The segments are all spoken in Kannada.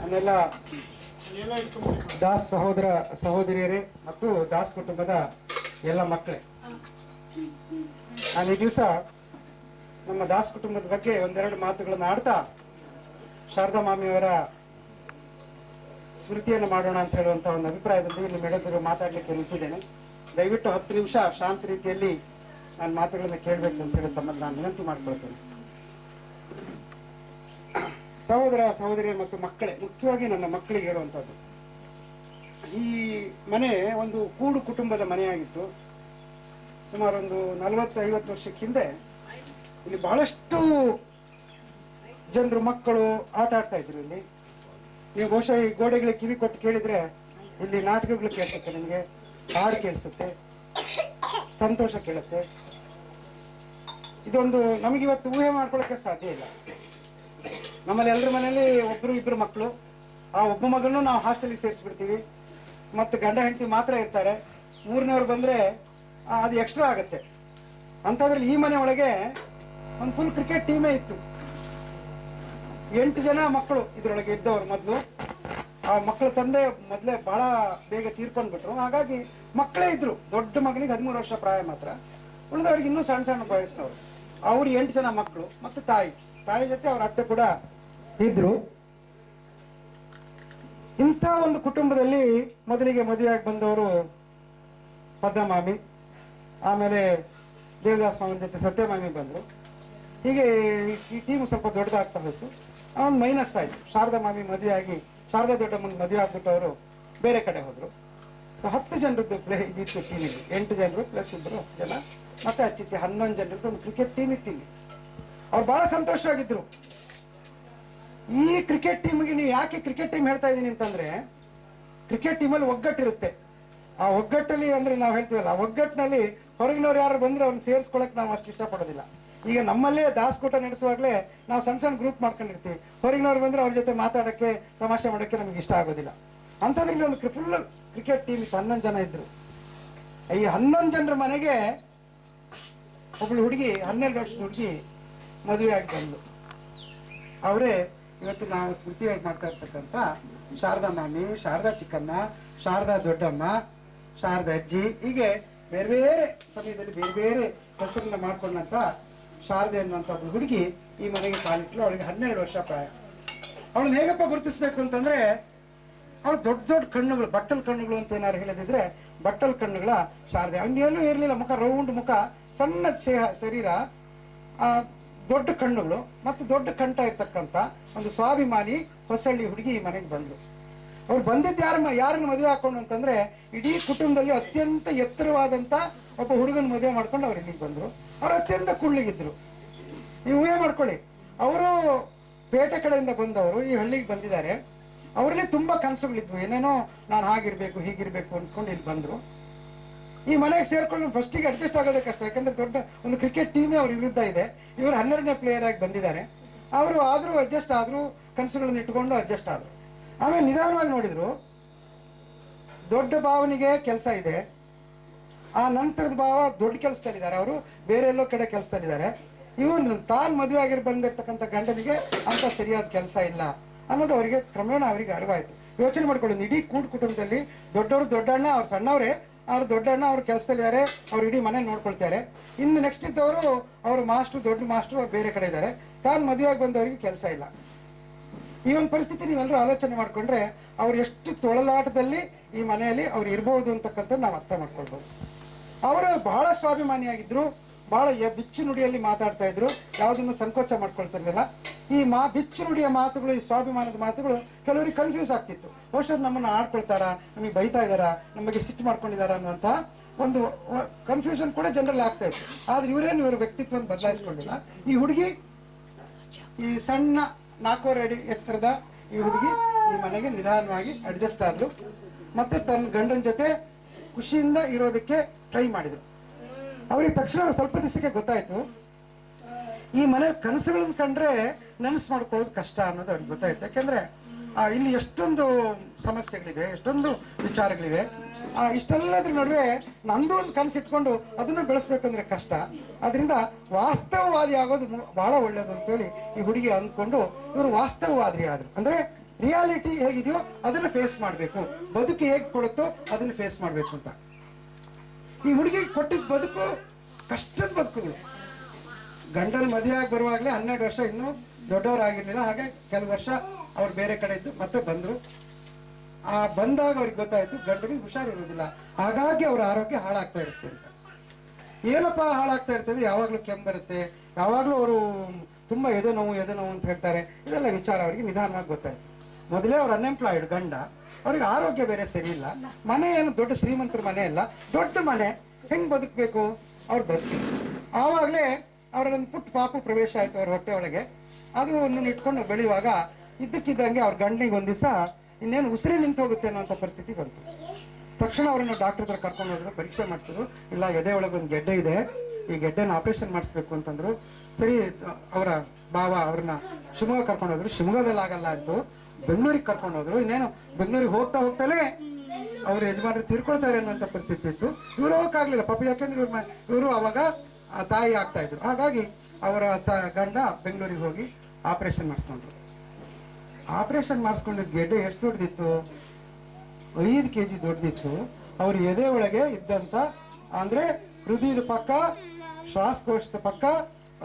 ನನ್ನೆಲ್ಲ ದಾಸ್ ಸಹೋದರ ಸಹೋದರಿಯರೇ ಮತ್ತು ದಾಸ್ ಕುಟುಂಬದ ಎಲ್ಲ ಮಕ್ಕಳೇ, ನಾನು ಈ ದಿವಸ ನಮ್ಮ ದಾಸ್ ಕುಟುಂಬದ ಬಗ್ಗೆ ಒಂದೆರಡು ಮಾತುಗಳನ್ನು ಆಡ್ತಾ ಶಾರದಾ ಮಾಮಿಯವರ ಸ್ಮೃತಿಯನ್ನು ಮಾಡೋಣ ಅಂತ ಹೇಳುವಂತ ಒಂದು ಅಭಿಪ್ರಾಯದಲ್ಲಿ ಇಲ್ಲಿ ಮೇಡದ್ರು ಮಾತಾಡ್ಲಿಕ್ಕೆ ನಿಂತಿದ್ದೇನೆ. ದಯವಿಟ್ಟು 10 ನಿಮಿಷ ಶಾಂತ ರೀತಿಯಲ್ಲಿ ನಾನು ಮಾತುಗಳನ್ನು ಕೇಳಬೇಕು ಅಂತ ಹೇಳಿ ತಮ್ಮಲ್ಲಿ ನಾನು ವಿನಂತಿ ಮಾಡ್ಕೊಳ್ತೇನೆ. ಸಹೋದರ ಸಹೋದರಿ ಮತ್ತು ಮಕ್ಕಳೇ, ಮುಖ್ಯವಾಗಿ ನನ್ನ ಮಕ್ಕಳಿಗೆ ಹೇಳುವಂಥದ್ದು, ಈ ಮನೆ ಒಂದು ಕೂಡು ಕುಟುಂಬದ ಮನೆಯಾಗಿತ್ತು. ಸುಮಾರು ಒಂದು 40-50 ವರ್ಷಕ್ಕೆ ಹಿಂದೆ ಇಲ್ಲಿ ಬಹಳಷ್ಟು ಜನರು ಮಕ್ಕಳು ಆಟ ಆಡ್ತಾ ಇದ್ರು. ಇಲ್ಲಿ ನೀವು ಬಹುಶಃ ಈ ಗೋಡೆಗಳಿಗೆ ಕಿವಿ ಕೊಟ್ಟು ಕೇಳಿದ್ರೆ ಇಲ್ಲಿ ನಾಟಕಗಳು ಕೇಳಿಸುತ್ತೆ, ನಿಮಗೆ ಹಾಡು ಕೇಳಿಸುತ್ತೆ, ಸಂತೋಷ ಕೇಳುತ್ತೆ. ಇದೊಂದು ನಮಗಿವತ್ತು ಊಹೆ ಮಾಡ್ಕೊಳ್ಳೋಕೆ ಸಾಧ್ಯ ಇಲ್ಲ. ನಮ್ಮಲ್ಲಿ ಎಲ್ಲರ ಮನೆಯಲ್ಲಿ ಒಬ್ರು ಇಬ್ರು ಮಕ್ಕಳು, ಆ ಒಬ್ಬ ಮಗಳನ್ನು ನಾವು ಹಾಸ್ಟೆಲಿಗೆ ಸೇರಿಸ್ಬಿಡ್ತೀವಿ. ಮತ್ತು ಗಂಡ ಹೆಂಡತಿ ಮಾತ್ರ ಇರ್ತಾರೆ. ಮೂರನೇವ್ರು ಬಂದರೆ ಅದು ಎಕ್ಸ್ಟ್ರಾ ಆಗುತ್ತೆ. ಅಂಥದ್ರಲ್ಲಿ ಈ ಮನೆ ಒಳಗೆ ಒಂದು ಫುಲ್ ಕ್ರಿಕೆಟ್ ಟೀಮೇ ಇತ್ತು. 8 ಜನ ಮಕ್ಕಳು ಇದರೊಳಗೆ ಇದ್ದವರು. ಮೊದಲು ಆ ಮಕ್ಕಳ ತಂದೆ ಮೊದಲೇ ಬಹಳ ಬೇಗ ತೀರ್ಕೊಂಡ್ಬಿಟ್ರು. ಹಾಗಾಗಿ ಮಕ್ಕಳೇ ಇದ್ರು. ದೊಡ್ಡ ಮಗನಿಗೆ 13 ವರ್ಷ ಪ್ರಾಯ ಮಾತ್ರ, ಉಳಿದವ್ರಿಗೆ ಇನ್ನೂ ಸಣ್ಣ ಸಣ್ಣ ವಯಸ್ಸಿನವರು. ಅವ್ರು 8 ಜನ ಮಕ್ಕಳು ಮತ್ತು ತಾಯಿ ಜೊತೆ ಅವ್ರ ಅತ್ತೆ ಕೂಡ ಇದ್ರು. ಇಂಥ ಒಂದು ಕುಟುಂಬದಲ್ಲಿ ಮೊದಲಿಗೆ ಮದುವೆಯಾಗಿ ಬಂದವರು ಪದ್ಮಮಾಮಿ, ಆಮೇಲೆ ದೇವದಾಸ್ ಮಾಮಿ ಜೊತೆ ಸತ್ಯಮಾಮಿ ಬಂದರು. ಹೀಗೆ ಈ ಟೀಮ್ ಸ್ವಲ್ಪ ದೊಡ್ಡದಾಗ್ತಾ ಹೋಯ್ತು. ಒಂದು ಮೈನಸ್ ಆಯಿತು. ಶಾರದಾ ಮಾಮಿ ಮದುವೆಯಾಗಿ ಶಾರದಾ ದೊಡ್ಡಮ್ಮನ ಮದುವೆ ಆಗ್ಬಿಟ್ಟು ಅವರು ಬೇರೆ ಕಡೆ ಹೋದರು. ಸೊ 10 ಜನರದ್ದು ಇದಿತ್ತು ಟೀಮಿಗೆ. 8 ಜನರು ಪ್ಲಸ್ ಇಬ್ಬರು 10 ಜನ, ಮತ್ತೆ ಹಚ್ಚಿತ್ತು 11 ಜನರದ್ದು ಒಂದು ಕ್ರಿಕೆಟ್ ಟೀಮ್ ಇತ್ತು ಇಲ್ಲಿ. ಅವ್ರು ಬಹಳ ಸಂತೋಷವಾಗಿದ್ರು. ಈ ಕ್ರಿಕೆಟ್ ಟೀಮ್ಗೆ ನೀವು ಯಾಕೆ ಕ್ರಿಕೆಟ್ ಟೀಮ್ ಹೇಳ್ತಾ ಇದ್ದೀನಿ ಅಂತಂದ್ರೆ, ಕ್ರಿಕೆಟ್ ಟೀಮಲ್ಲಿ ಒಗ್ಗಟ್ಟಿರುತ್ತೆ. ಆ ಒಗ್ಗಟ್ಟಲ್ಲಿ ಅಂದ್ರೆ ನಾವು ಹೇಳ್ತೀವಲ್ಲ, ಆ ಒಗ್ಗಟ್ಟಿನಲ್ಲಿ ಹೊರಗಿನವ್ರು ಯಾರು ಬಂದ್ರೆ ಅವ್ರನ್ನ ಸೇರಿಸ್ಕೊಳಕ್ ನಾವು ಅಷ್ಟು ಇಷ್ಟಪಡೋದಿಲ್ಲ. ಈಗ ನಮ್ಮಲ್ಲೇ ದಾಸ್ಕೂಟ ನಡೆಸುವಾಗಲೇ ನಾವು ಸಣ್ಣ ಸಣ್ಣ ಗ್ರೂಪ್ ಮಾಡ್ಕೊಂಡಿರ್ತೀವಿ. ಹೊರಗಿನವ್ರು ಬಂದ್ರೆ ಅವ್ರ ಜೊತೆ ಮಾತಾಡೋಕ್ಕೆ ತಮಾಷೆ ಮಾಡೋಕ್ಕೆ ನಮಗೆ ಇಷ್ಟ ಆಗೋದಿಲ್ಲ. ಅಂಥದ್ರಲ್ಲಿ ಒಂದು ಫುಲ್ ಕ್ರಿಕೆಟ್ ಟೀಮ್ ಇತ್ತು. 11 ಜನ ಇದ್ರು. ಈ 11 ಜನರ ಮನೆಗೆ ಒಬ್ಳು ಹುಡುಗಿ, 12 ವರ್ಷದ ಹುಡುಗಿ ಮದುವೆ ಆಗಿ ಬಂದು, ಅವರೇ ಇವತ್ತು ನಾವು ಸ್ಮೃತಿಯಾಗಿ ಮಾಡ್ತಾ ಇರ್ತಕ್ಕಂಥ ಶಾರದಾ ಮಾಮಿ, ಶಾರದಾ ಚಿಕ್ಕಮ್ಮ, ಶಾರದಾ ದೊಡ್ಡಮ್ಮ, ಶಾರದಾ ಅಜ್ಜಿ, ಹೀಗೆ ಬೇರೆ ಬೇರೆ ಸಮಯದಲ್ಲಿ ಬೇರೆ ಬೇರೆ ಹೆಸರನ್ನ ಮಾಡ್ಕೊಂಡಂತ ಶಾರದೆ ಅನ್ನುವಂಥ ಒಬ್ಬಳು ಹುಡುಗಿ ಈ ಮನೆಗೆ ಕಾಲಿಟ್ಲು. ಅವಳಿಗೆ 12 ವರ್ಷ ಪ್ರಾಯ. ಅವಳನ್ನ ಹೇಗಪ್ಪ ಗುರುತಿಸ್ಬೇಕು ಅಂತಂದ್ರೆ, ಅವಳು ದೊಡ್ಡ ದೊಡ್ಡ ಕಣ್ಣುಗಳು, ಬಟ್ಟಲ್ ಕಣ್ಣುಗಳು ಅಂತ ಏನಾರು ಹೇಳದಿದ್ರೆ ಬಟ್ಟಲ್ ಕಣ್ಣುಗಳ ಶಾರದೆ. ಅವನೇಲ್ಲೂ ಇರಲಿಲ್ಲ, ಮುಖ ರೌಂಡ್ ಮುಖ, ಸಣ್ಣ ಶರೀರ, ದೊಡ್ಡ ಕಣ್ಣುಗಳು ಮತ್ತು ದೊಡ್ಡ ಕಂಠ ಇರ್ತಕ್ಕಂಥ ಒಂದು ಸ್ವಾಭಿಮಾನಿ ಹೊಸಳ್ಳಿ ಹುಡುಗಿ ಈ ಮನೆಗೆ ಬಂದು. ಅವ್ರು ಬಂದಿದ್ದು ಯಾರನ್ನ ಮದುವೆ ಹಾಕೊಂಡು ಅಂತಂದ್ರೆ, ಇಡೀ ಕುಟುಂಬದಲ್ಲಿ ಅತ್ಯಂತ ಎತ್ತರವಾದಂಥ ಒಬ್ಬ ಹುಡುಗನ ಮದುವೆ ಮಾಡ್ಕೊಂಡು ಅವ್ರು ಇಲ್ಲಿಗೆ ಬಂದರು. ಅವ್ರು ಅತ್ಯಂತ ಕುಳ್ಳಿಗಿದ್ರು. ನೀವು ಊಹೆ ಮಾಡ್ಕೊಳ್ಳಿ, ಅವರು ಪೇಟೆ ಕಡೆಯಿಂದ ಬಂದವರು ಈ ಹಳ್ಳಿಗೆ ಬಂದಿದ್ದಾರೆ. ಅವರಲ್ಲಿ ತುಂಬ ಕನಸುಗಳಿದ್ವು. ಏನೇನೋ ನಾನು ಹಾಗಿರ್ಬೇಕು ಹೀಗಿರ್ಬೇಕು ಅಂದ್ಕೊಂಡು ಇಲ್ಲಿ ಬಂದರು. ಈ ಮನೆಗೆ ಸೇರ್ಕೊಂಡು ಫಸ್ಟಿಗೆ ಅಡ್ಜಸ್ಟ್ ಆಗೋದೇ ಕಷ್ಟ. ಯಾಕಂದ್ರೆ ದೊಡ್ಡ ಒಂದು ಕ್ರಿಕೆಟ್ ಟೀಮೇ ಅವ್ರ ವಿರುದ್ಧ ಇದೆ. ಇವರು 12ನೇ ಪ್ಲೇಯರ್ ಆಗಿ ಬಂದಿದ್ದಾರೆ. ಅವರು ಆದರೂ ಅಡ್ಜಸ್ಟ್ ಆದರು, ಕನಸುಗಳನ್ನು ಇಟ್ಕೊಂಡು ಅಡ್ಜಸ್ಟ್ ಆದರು. ಆಮೇಲೆ ನಿಧಾನವಾಗಿ ನೋಡಿದ್ರು, ದೊಡ್ಡ ಭಾವನಿಗೆ ಕೆಲಸ ಇದೆ, ಆ ನಂತರದ ಭಾವ ದೊಡ್ಡ ಕೆಲಸದಲ್ಲಿದ್ದಾರೆ, ಅವರು ಬೇರೆ ಎಲ್ಲೋ ಕಡೆ ಕೆಲಸದಲ್ಲಿದ್ದಾರೆ. ಇವನು ತಾನು ಮದುವೆ ಆಗಿರ್ ಬಂದಿರ್ತಕ್ಕಂಥ ಗಂಡನಿಗೆ ಅಂತ ಸರಿಯಾದ ಕೆಲಸ ಇಲ್ಲ ಅನ್ನೋದು ಅವರಿಗೆ ಕ್ರಮೇಣ ಅವರಿಗೆ ಅರಿವಾಯಿತು. ಯೋಚನೆ ಮಾಡ್ಕೊಳ್ಳಿ, ಇಡೀ ಕುಟುಂಬದಲ್ಲಿ ದೊಡ್ಡವರು ದೊಡ್ಡಣ್ಣ, ಅವ್ರು ಸಣ್ಣವರೇ, ಅವ್ರು ದೊಡ್ಡಣ್ಣ ಅವ್ರು ಕೆಲಸದಲ್ಲಿದ್ದಾರೆ, ಅವ್ರು ಇಡೀ ಮನೆ ನೋಡ್ಕೊಳ್ತಾರೆ. ಇನ್ನು ನೆಕ್ಸ್ಟ್ ಇದ್ದವರು ಅವರು ಮಾಸ್ಟ್ರು, ದೊಡ್ಡ ಮಾಸ್ಟ್ರು, ಅವ್ರು ಬೇರೆ ಕಡೆ ಇದ್ದಾರೆ. ತಾನು ಮದುವೆಯಾಗಿ ಬಂದವರಿಗೆ ಕೆಲಸ ಇಲ್ಲ. ಈ ಒಂದು ಪರಿಸ್ಥಿತಿ ನೀವೆಲ್ಲರೂ ಆಲೋಚನೆ ಮಾಡಿಕೊಂಡ್ರೆ ಅವ್ರು ಎಷ್ಟು ತೊಳಲಾಟದಲ್ಲಿ ಈ ಮನೆಯಲ್ಲಿ ಅವ್ರು ಇರ್ಬೋದು ಅಂತಕ್ಕಂಥ ನಾವು ಅರ್ಥ ಮಾಡ್ಕೊಳ್ಬೋದು. ಅವರು ಬಹಳ ಸ್ವಾಭಿಮಾನಿಯಾಗಿದ್ರು, ಬಹಳ ಬಿಚ್ಚು ನುಡಿಯಲ್ಲಿ ಮಾತಾಡ್ತಾ ಇದ್ರು, ಯಾವುದನ್ನು ಸಂಕೋಚ ಮಾಡ್ಕೊಳ್ತಿರ್ಲಿಲ್ಲ. ಈ ಬಿಚ್ಚು ನುಡಿಯ ಮಾತುಗಳು, ಈ ಸ್ವಾಭಿಮಾನದ ಮಾತುಗಳು ಕೆಲವರಿಗೆ ಕನ್ಫ್ಯೂಸ್ ಆಗ್ತಿತ್ತು. ಬಹುಶಃ ನಮ್ಮನ್ನು ಆಡ್ಕೊಳ್ತಾರಾ, ನಮಗೆ ಬೈತಾ ಇದ್ದಾರಾ, ನಮಗೆ ಸಿಟ್ಟು ಮಾಡ್ಕೊಂಡಿದ್ದಾರಾ ಅನ್ನುವಂಥ ಒಂದು ಕನ್ಫ್ಯೂಷನ್ ಕೂಡ ಜನರಲ್ಲಿ ಆಗ್ತಾ ಇತ್ತು. ಆದ್ರೆ ಇವ್ರ ವ್ಯಕ್ತಿತ್ವವನ್ನು ಬದಲಾಯಿಸ್ಕೊಂಡಿಲ್ಲ. ಈ ಹುಡುಗಿ, ಈ ಸಣ್ಣ 4 ಅಡಿ ಎತ್ತರದ ಈ ಹುಡುಗಿ ಈ ಮನೆಗೆ ನಿಧಾನವಾಗಿ ಅಡ್ಜಸ್ಟ್ ಆದ್ಲು. ಮತ್ತೆ ತನ್ನ ಗಂಡನ ಜೊತೆ ಖುಷಿಯಿಂದ ಇರೋದಕ್ಕೆ ಟ್ರೈ ಮಾಡಿದ್ರು. ಅವ್ರಿಗೆ ತಕ್ಷಣ ಸ್ವಲ್ಪ ದಿವಸಕ್ಕೆ ಗೊತ್ತಾಯ್ತು, ಈ ಮನೆ ಕನಸುಗಳನ್ನ ಕಂಡ್ರೆ ನೆನಸು ಮಾಡ್ಕೊಳ್ಳೋದು ಕಷ್ಟ ಅನ್ನೋದು ಅವ್ರಿಗೆ ಗೊತ್ತಾಯ್ತು. ಯಾಕೆಂದ್ರೆ ಇಲ್ಲಿ ಎಷ್ಟೊಂದು ಸಮಸ್ಯೆಗಳಿವೆ, ಎಷ್ಟೊಂದು ವಿಚಾರಗಳಿವೆ. ಇಷ್ಟೆಲ್ಲದ್ರ ನಡುವೆ ನಂದು ಒಂದು ಕನಸು ಇಟ್ಕೊಂಡು ಅದನ್ನು ಬೆಳೆಸ್ಬೇಕಂದ್ರೆ ಕಷ್ಟ. ಅದರಿಂದ ವಾಸ್ತವವಾದಿ ಆಗೋದು ಬಹಳ ಒಳ್ಳೇದು ಅಂತೇಳಿ ಈ ಹುಡುಗಿ ಅಂದ್ಕೊಂಡು ಇವರು ವಾಸ್ತವವಾದಿ ಆದ್ರು. ಅಂದ್ರೆ ರಿಯಾಲಿಟಿ ಹೇಗಿದೆಯೋ ಅದನ್ನು ಫೇಸ್ ಮಾಡಬೇಕು, ಬದುಕು ಹೇಗೆ ಕೊಡುತ್ತೋ ಅದನ್ನು ಫೇಸ್ ಮಾಡಬೇಕು ಅಂತ. ಈ ಹುಡುಗಿ ಕೊಟ್ಟಿದ್ದ ಬದುಕು ಕಷ್ಟದ ಬದುಕುಗಳು. ಗಂಡನ ಮದುವೆಯಾಗಿ ಬರುವಾಗಲೇ 12 ವರ್ಷ ಇನ್ನೂ ದೊಡ್ಡವರಾಗಿರ್ಲಿಲ್ಲ. ಹಾಗೆ ಕೆಲವು ವರ್ಷ ಅವ್ರು ಬೇರೆ ಕಡೆ ಇದ್ದು ಮತ್ತೆ ಬಂದರು. ಬಂದಾಗ ಅವ್ರಿಗೆ ಗೊತ್ತಾಯ್ತು ಗಂಡನಿಗೆ ಹುಷಾರಿರೋದಿಲ್ಲ, ಹಾಗಾಗಿ ಅವ್ರ ಆರೋಗ್ಯ ಹಾಳಾಗ್ತಾ ಇರುತ್ತೆ ಅಂತ. ಏನಪ್ಪ ಹಾಳಾಗ್ತಾ ಇರ್ತದೆ, ಯಾವಾಗಲೂ ಕೆಮ್ಮು ಬರುತ್ತೆ, ಯಾವಾಗಲೂ ಅವರು ತುಂಬ ಎದೆ ನೋವು ಅಂತ ಹೇಳ್ತಾರೆ. ಇದೆಲ್ಲ ವಿಚಾರ ಅವರಿಗೆ ನಿಧಾನವಾಗಿ ಗೊತ್ತಾಯ್ತು. ಮೊದಲೇ ಅವ್ರು ಅನ್ಎಂಪ್ಲಾಯ್ಡ್ ಗಂಡ, ಅವ್ರಿಗೆ ಆರೋಗ್ಯ ಬೇರೆ ಸರಿ ಇಲ್ಲ, ಮನೆ ಏನು ದೊಡ್ಡ ಶ್ರೀಮಂತರ ಮನೆ ಅಲ್ಲ, ದೊಡ್ಡ ಮನೆ, ಹೆಂಗೆ ಬದುಕಬೇಕು ಅವ್ರು ಬದುಕಿ. ಆವಾಗಲೇ ಅವ್ರಿಗೊಂದು ಪುಟ್ಟ ಪಾಪು ಪ್ರವೇಶ ಆಯಿತು ಅವ್ರ ಹೊಟ್ಟೆ ಒಳಗೆ. ಅದು ಇಟ್ಕೊಂಡು ಬೆಳೆಯುವಾಗ ಇದ್ದಕ್ಕಿದ್ದಂಗೆ ಅವ್ರ ಗಂಡನಿಗೆ ಒಂದು ದಿವಸ ಇನ್ನೇನು ಉಸಿರೇ ನಿಂತು ಹೋಗುತ್ತೆ ಅನ್ನೋಂಥ ಪರಿಸ್ಥಿತಿ ಬಂತು. ತಕ್ಷಣ ಅವರನ್ನು ಡಾಕ್ಟರ್ ಹತ್ರ ಕರ್ಕೊಂಡು ಹೋದ್ರು, ಪರೀಕ್ಷೆ ಮಾಡಿಸಿದ್ರು. ಇಲ್ಲ, ಎದೆ ಒಳಗೆ ಒಂದು ಗೆಡ್ಡೆ ಇದೆ, ಈ ಗೆಡ್ಡೆನ ಆಪರೇಷನ್ ಮಾಡಿಸ್ಬೇಕು ಅಂತಂದ್ರು. ಸರಿ, ಅವರ ಭಾವ ಅವ್ರನ್ನ ಶಿವಮೊಗ್ಗ ಕರ್ಕೊಂಡು ಹೋದ್ರು. ಶಿವಮೊಗ್ಗದಲ್ಲಿ ಆಗಲ್ಲ ಅಂತು, ಬೆಂಗಳೂರಿಗೆ ಕರ್ಕೊಂಡು ಹೋದ್ರು. ಇನ್ನೇನು ಬೆಂಗಳೂರಿಗೆ ಹೋಗ್ತಾನೆ ಅವ್ರ ಯಜಮಾನರು ತೀರ್ಕೊಳ್ತಾರೆ ಅನ್ನೋಂಥ ಪರಿಸ್ಥಿತಿ ಇತ್ತು. ಇವರು ಹೋಗಕ್ಕಾಗ್ಲಿಲ್ಲ ಪಾಪ, ಯಾಕೆಂದ್ರೆ ಇವರು ಅವಾಗ ತಾಯಿ ಆಗ್ತಾ ಇದ್ರು. ಹಾಗಾಗಿ ಅವರ ಗಂಡ ಬೆಂಗಳೂರಿಗೆ ಹೋಗಿ ಆಪರೇಷನ್ ಮಾಡಿಸ್ಕೊಂಡ್ರು. ಆಪರೇಷನ್ ಮಾಡಿಸ್ಕೊಂಡಿದ್ದ ಗೆಡ್ಡೆ ಎಷ್ಟು ದೊಡ್ಡದಿತ್ತು, 5 kg ದೊಡ್ಡದಿತ್ತು. ಅವ್ರ ಎದೆ ಒಳಗೆ ಇದ್ದಂತ ಅಂದ್ರೆ ಹೃದಯದ ಪಕ್ಕ, ಶ್ವಾಸಕೋಶದ ಪಕ್ಕ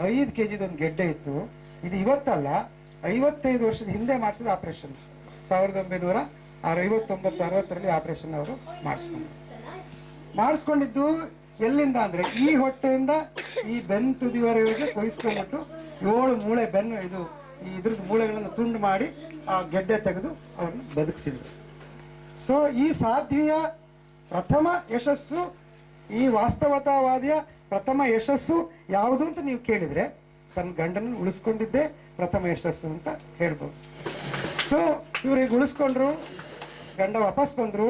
5 kg ಒಂದು ಗೆಡ್ಡೆ ಇತ್ತು. ಇದು ಇವತ್ತಲ್ಲ, 55 ವರ್ಷದ ಹಿಂದೆ ಮಾಡಿಸಿದ ಆಪರೇಷನ್. 1959-60ರಲ್ಲಿ ಆಪರೇಷನ್ ಅವರು ಮಾಡಿಸ್ಕೊಂಡಿದ್ದು. ಎಲ್ಲಿಂದ ಅಂದ್ರೆ ಈ ಹೊಟ್ಟೆಯಿಂದ ಈ ಬೆನ್ನು ತುದಿವರೆಗೆ ಕೊಯ್ಸ್ಕೊಂಡ್ಬಿಟ್ಟು 7 ಮೂಳೆ ಬೆನ್ನು ಇದ್ರದ್ದು ಮೂಳೆಗಳನ್ನು ತುಂಡು ಮಾಡಿ ಆ ಗೆಡ್ಡೆ ತೆಗೆದು ಅವ್ರನ್ನ ಬದುಕಿಸಿದ್ರು. ಸೊ ಈ ಸಾಧ್ವಿಯ ಪ್ರಥಮ ಯಶಸ್ಸು, ಈ ವಾಸ್ತವತಾವಾದಿಯ ಪ್ರಥಮ ಯಶಸ್ಸು ಯಾವುದು ಅಂತ ನೀವು ಕೇಳಿದ್ರೆ ತನ್ನ ಗಂಡನ ಉಳಿಸ್ಕೊಂಡಿದ್ದೇ ಪ್ರಥಮ ಯಶಸ್ಸು ಅಂತ ಹೇಳ್ಬೋದು. ಸೊ ಇವ್ರಿಗೆ ಉಳಿಸ್ಕೊಂಡ್ರು, ಗಂಡ ವಾಪಸ್ ಬಂದ್ರು,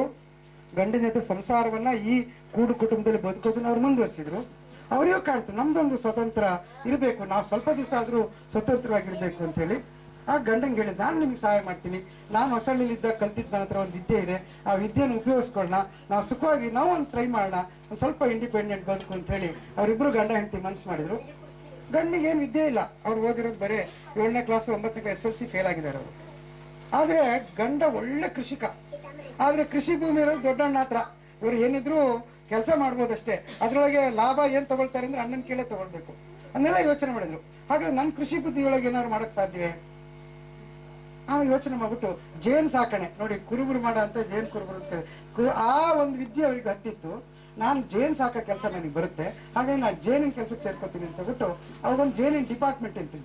ಗಂಡಿನ ಜೊತೆ ಸಂಸಾರವನ್ನ ಈ ಕೂಡು ಕುಟುಂಬದಲ್ಲಿ ಬದುಕೋದನ್ನ ಅವ್ರು ಮುಂದುವರಿಸಿದ್ರು. ಅವರಿಗೂ ಕಾಣ್ತು ನಮ್ದೊಂದು ಸ್ವತಂತ್ರ ಇರಬೇಕು, ನಾವು ಸ್ವಲ್ಪ ದಿವಸ ಆದ್ರೂ ಸ್ವತಂತ್ರವಾಗಿರ್ಬೇಕು ಅಂತ ಹೇಳಿ ಆ ಗಂಡಂಗೆ ಹೇಳಿದ್, ನಾನು ನಿಮ್ಗೆ ಸಹಾಯ ಮಾಡ್ತೀನಿ, ನಾನು ಹೊಸಳ್ಳಿಲಿದ್ದಾಗ ಕಲ್ತಿದ್ದು ನನ್ನ ಹತ್ರ ಒಂದು ವಿದ್ಯೆ ಇದೆ, ಆ ವಿದ್ಯೆನ ಉಪಯೋಗಿಸ್ಕೊಳ್ಳೋಣ, ನಾವು ಸುಖವಾಗಿ ನಾವು ಒಂದು ಟ್ರೈ ಮಾಡೋಣ, ಒಂದು ಸ್ವಲ್ಪ ಇಂಡಿಪೆಂಡೆಂಟ್ ಬದುಕು ಅಂತ ಹೇಳಿ ಅವರಿಬ್ರು ಗಂಡ ಹೆಂಡತಿ ಮನಸ್ಸು ಮಾಡಿದ್ರು. ಗಂಡಿಗೆ ಏನು ವಿದ್ಯೆ ಇಲ್ಲ, ಅವ್ರು ಓದಿರೋದು ಬರೀ 7ನೇ ಕ್ಲಾಸ್ 9ನೇ ಕ್ಲಾಸ್ SLC ಫೇಲ್ ಆಗಿದ್ದಾರೆ ಅವರು. ಆದರೆ ಗಂಡ ಒಳ್ಳೆ ಕೃಷಿಕ, ಆದರೆ ಕೃಷಿ ಭೂಮಿ ಇರೋದು ದೊಡ್ಡಣ್ಣ ಹತ್ರ. ಇವರು ಏನಿದ್ರು ಕೆಲಸ ಮಾಡ್ಬೋದಷ್ಟೇ, ಅದರೊಳಗೆ ಲಾಭ ಏನು ತಗೊಳ್ತಾರೆ ಅಂದ್ರೆ ಅಣ್ಣನ ಕೇಳೇ ತಗೊಳ್ಬೇಕು ಅದನ್ನೆಲ್ಲ ಯೋಚನೆ ಮಾಡಿದ್ರು. ಹಾಗಾದ್ರೆ ನನ್ನ ಕೃಷಿ ಬುದ್ಧಿಯೊಳಗೆ ಏನಾದ್ರು ಮಾಡೋಕ್ಕೆ ಸಾಧ್ಯವೇ? ನಾವು ಯೋಚನೆ ಮಾಡ್ಬಿಟ್ಟು ಜೇನು ಸಾಕಣೆ ನೋಡಿ, ಕುರುಬರು ಮಾಡೋ ಅಂತ ಜೇನು ಕುರುಬರು ಅಂತ ಆ ಒಂದು ವಿದ್ಯೆ ಅವ್ರಿಗೆ ಹತ್ತಿತ್ತು. ನಾನು ಜೇನು ಸಾಕೋ ಕೆಲಸ ನನಗೆ ಬರುತ್ತೆ, ಹಾಗಾಗಿ ನಾನು ಜೇನಿನ ಕೆಲಸಕ್ಕೆ ಸೇರ್ಕೊತೀನಿ ಅಂತ ಬಿಟ್ಟು ಅವಾಗೊಂದು ಜೇನಿನ ಡಿಪಾರ್ಟ್ಮೆಂಟ್ ಇತ್ತು.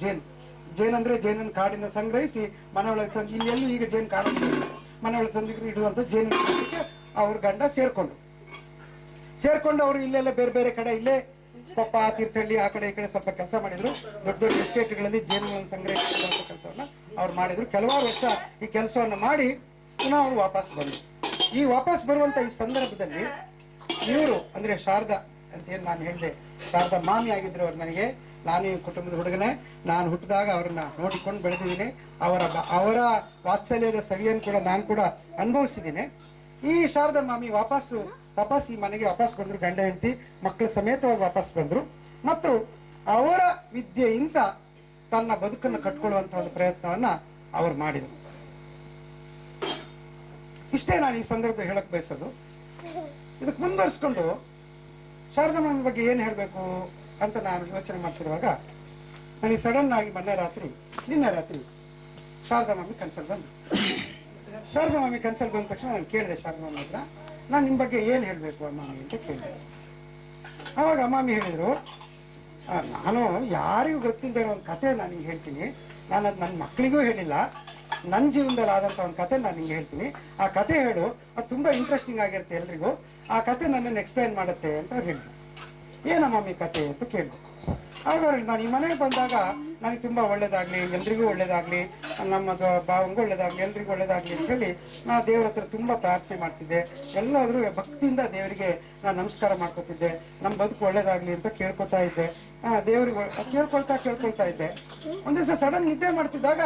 ಜೇನು ಅಂದ್ರೆ ಜೇನನ್ನು ಕಾಡಿಂದ ಸಂಗ್ರಹಿಸಿ ಮನೆ ಒಳಗೆ ತಂದು, ಇಲ್ಲೆಲ್ಲೂ ಈಗ ಜೇನು ಕಾಡು ಮನೆ ಒಳಗೆ ತಂದು ಇಡುವಂಥ ಜೇನಿನ ಕೆಲಸಕ್ಕೆ ಅವ್ರ ಗಂಡ ಸೇರ್ಕೊಂಡು ಅವರು ಇಲ್ಲೆಲ್ಲ ಬೇರೆ ಬೇರೆ ಕಡೆ ಇಲ್ಲೇ ಕೊಪ್ಪ, ತೀರ್ಥಹಳ್ಳಿ ಆ ಕಡೆ ಈ ಕಡೆ ಸ್ವಲ್ಪ ಕೆಲಸ ಮಾಡಿದ್ರು. ದೊಡ್ಡ ದೊಡ್ಡ ಎಸ್ಟೇಟ್ಗಳಲ್ಲಿ ಜೇನುಗಳನ್ನು ಸಂಗ್ರಹಿಸುವಂಥ ಕೆಲಸವನ್ನ ಅವ್ರು ಮಾಡಿದ್ರು. ಕೆಲವಾರು ವರ್ಷ ಈ ಕೆಲಸವನ್ನು ಮಾಡಿ ಪುನಃ ಅವರು ವಾಪಸ್ ಬಂದರು. ಈ ವಾಪಸ್ ಬರುವಂಥ ಈ ಸಂದರ್ಭದಲ್ಲಿ ಇವರು ಅಂದ್ರೆ ಶಾರದಾ ಅಂತ ಏನು ನಾನು ಹೇಳಿದೆ, ಶಾರದಾ ಮಾಮಿ ಆಗಿದ್ರು ಅವ್ರು ನನಗೆ. ನಾನು ಈ ಕುಟುಂಬದ ಹುಡುಗನೇ, ನಾನು ಹುಟ್ಟಿದಾಗ ಅವ್ರನ್ನ ನೋಡಿಕೊಂಡು ಬೆಳೆದಿದ್ದೀನಿ. ಅವರ ವಾತ್ಸಲ್ಯದ ಸವಿಯನ್ನು ಕೂಡ ನಾನು ಕೂಡ ಅನುಭವಿಸಿದ್ದೀನಿ. ಈ ಶಾರದಾ ಮಾಮಿ ವಾಪಸ್ ಈ ಮನೆಗೆ ವಾಪಸ್ ಬಂದರು. ಗಂಡ ಹೆಂಡತಿ ಮಕ್ಕಳ ಸಮೇತವಾಗಿ ವಾಪಸ್ ಬಂದರು ಮತ್ತು ಅವರ ವಿದ್ಯೆಯಿಂದ ತನ್ನ ಬದುಕನ್ನು ಕಟ್ಕೊಳ್ಳುವಂಥ ಒಂದು ಪ್ರಯತ್ನವನ್ನ ಅವ್ರು ಮಾಡಿದರು. ಇಷ್ಟೇ ನಾನು ಈ ಸಂದರ್ಭ ಹೇಳಕ್ ಬಯಸೋದು. ಇದಕ್ಕೆ ಮುಂದುವರಿಸ್ಕೊಂಡು ಶಾರದಾ ಮಾಮಿ ಬಗ್ಗೆ ಏನು ಹೇಳಬೇಕು ಅಂತ ನಾನು ಯೋಚನೆ ಮಾಡ್ತಿರುವಾಗ ನನಗೆ ಸಡನ್ ಆಗಿ ನಿನ್ನೆ ರಾತ್ರಿ ಶಾರದಾ ಮಾಮಿ ಕನ್ಸಲ್ ಬಂದು ಬಂದ ತಕ್ಷಣ ನಾನು ಕೇಳಿದೆ ಶಾರದಾ ಮಾಮಿ ಹತ್ರ, ನಾನು ನಿಮ್ಮ ಬಗ್ಗೆ ಏನು ಹೇಳಬೇಕು ಅಮ್ಮಾಮಿ ಅಂತ ಕೇಳಿದೆ. ಆವಾಗ ಅಮ್ಮಾಮಿ ಹೇಳಿದರು, ನಾನು ಯಾರಿಗೂ ಗೊತ್ತಿಲ್ಲದೆ ಇರೋ ಒಂದು ಕತೆ ನಾನು ನಿಂಗೆ ಹೇಳ್ತೀನಿ, ನಾನು ಅದು ನನ್ನ ಮಕ್ಕಳಿಗೂ ಹೇಳಿಲ್ಲ, ನನ್ನ ಜೀವನದಲ್ಲಿ ಆದಂಥ ಒಂದು ಕತೆ ನಾನು ನಿಂಗೆ ಹೇಳ್ತೀನಿ, ಆ ಕತೆ ಹೇಳು, ಅದು ತುಂಬ ಇಂಟ್ರೆಸ್ಟಿಂಗ್ ಆಗಿರುತ್ತೆ ಎಲ್ರಿಗೂ, ಆ ಕತೆ ನನ್ನನ್ನು ಎಕ್ಸ್ಪ್ಲೈನ್ ಮಾಡುತ್ತೆ ಅಂತ ಹೇಳಿದ್ರು. ಏನಮ್ಮಿ ಕತೆ ಅಂತ ಕೇಳಿದೆ. ಆಗ ನಾನು ಈ ಮನೆಗೆ ಬಂದಾಗ ನನಗೆ ತುಂಬ ಒಳ್ಳೇದಾಗಲಿ, ಎಲ್ರಿಗೂ ಒಳ್ಳೇದಾಗಲಿ, ನಮ್ಮ ಭಾವಂಗೂ ಒಳ್ಳೇದಾಗಲಿ, ಎಲ್ರಿಗೂ ಒಳ್ಳೇದಾಗಲಿ ಅಂತ ಹೇಳಿ ನಾನು ದೇವ್ರ ಹತ್ರ ತುಂಬ ಪ್ರಾರ್ಥನೆ ಮಾಡ್ತಿದ್ದೆ. ಎಲ್ಲಾದರೂ ಭಕ್ತಿಯಿಂದ ದೇವರಿಗೆ ನಾನು ನಮಸ್ಕಾರ ಮಾಡ್ಕೊತಿದ್ದೆ, ನಮ್ಮ ಬದುಕು ಒಳ್ಳೇದಾಗಲಿ ಅಂತ ಕೇಳ್ಕೊತಾ ಇದ್ದೆ. ದೇವ್ರಿಗೆ ಕೇಳ್ಕೊಳ್ತಾ ಇದ್ದೆ. ಒಂದು ದಿವಸ ಸಡನ್ ನಿದ್ದೆ ಮಾಡ್ತಿದ್ದಾಗ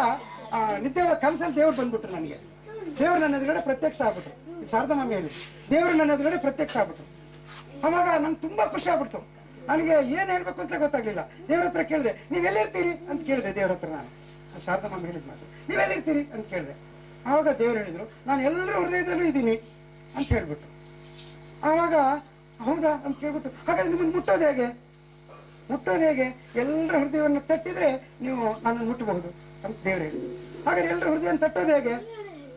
ನಿದ್ದೆ ಒಳಗೆ ಕನಸಲ್ಲಿ ದೇವ್ರು ಬಂದ್ಬಿಟ್ರು ನನಗೆ. ದೇವ್ರು ನನ್ನ ಎದುರುಗಡೆ ಪ್ರತ್ಯಕ್ಷ ಆಗ್ಬಿಟ್ರು. ಶಾರದಾ ಮಾಮಿ ಹೇಳಿ, ದೇವ್ರು ನನ್ನ ಎದುರುಗಡೆ ಪ್ರತ್ಯಕ್ಷ ಆಗ್ಬಿಟ್ರು. ಅವಾಗ ನಂಗೆ ತುಂಬಾ ಖುಷಿ ಆಗ್ಬಿಡ್ತು. ನನಗೆ ಏನು ಹೇಳ್ಬೇಕು ಅಂತ ಗೊತ್ತಾಗ್ಲಿಲ್ಲ. ದೇವ್ರ ಹತ್ರ ಕೇಳಿದೆ, ನೀವೆಲ್ಲಿರ್ತೀರಿ ಅಂತ ಕೇಳಿದೆ ದೇವ್ರ ಹತ್ರ. ನಾನು ಶಾರದಾ ಮಾಮಿ ಹೇಳಿದ ಮಾತು, ನೀವೆಲ್ಲಿರ್ತೀರಿ ಅಂತ ಕೇಳಿದೆ. ಆವಾಗ ದೇವ್ರು ಹೇಳಿದ್ರು, ನಾನು ಎಲ್ಲರ ಹೃದಯದಲ್ಲೂ ಇದ್ದೀನಿ ಅಂತ ಹೇಳ್ಬಿಟ್ಟು. ಆವಾಗ ಹೌದಾ ಅಂತ ಕೇಳ್ಬಿಟ್ಟು, ಹಾಗಾದ್ರೆ ನಿಮ್ಮನ್ನು ಮುಟ್ಟೋದು ಹೇಗೆ? ಎಲ್ಲರ ಹೃದಯವನ್ನು ತಟ್ಟಿದ್ರೆ ನೀವು ನನ್ನನ್ನು ಮುಟ್ಟಬಹುದು ಅಂತ ದೇವ್ರು ಹೇಳಿದ್ರು. ಹಾಗಾದ್ರೆ ಎಲ್ಲರ ಹೃದಯವನ್ನು ತಟ್ಟೋದು ಹೇಗೆ?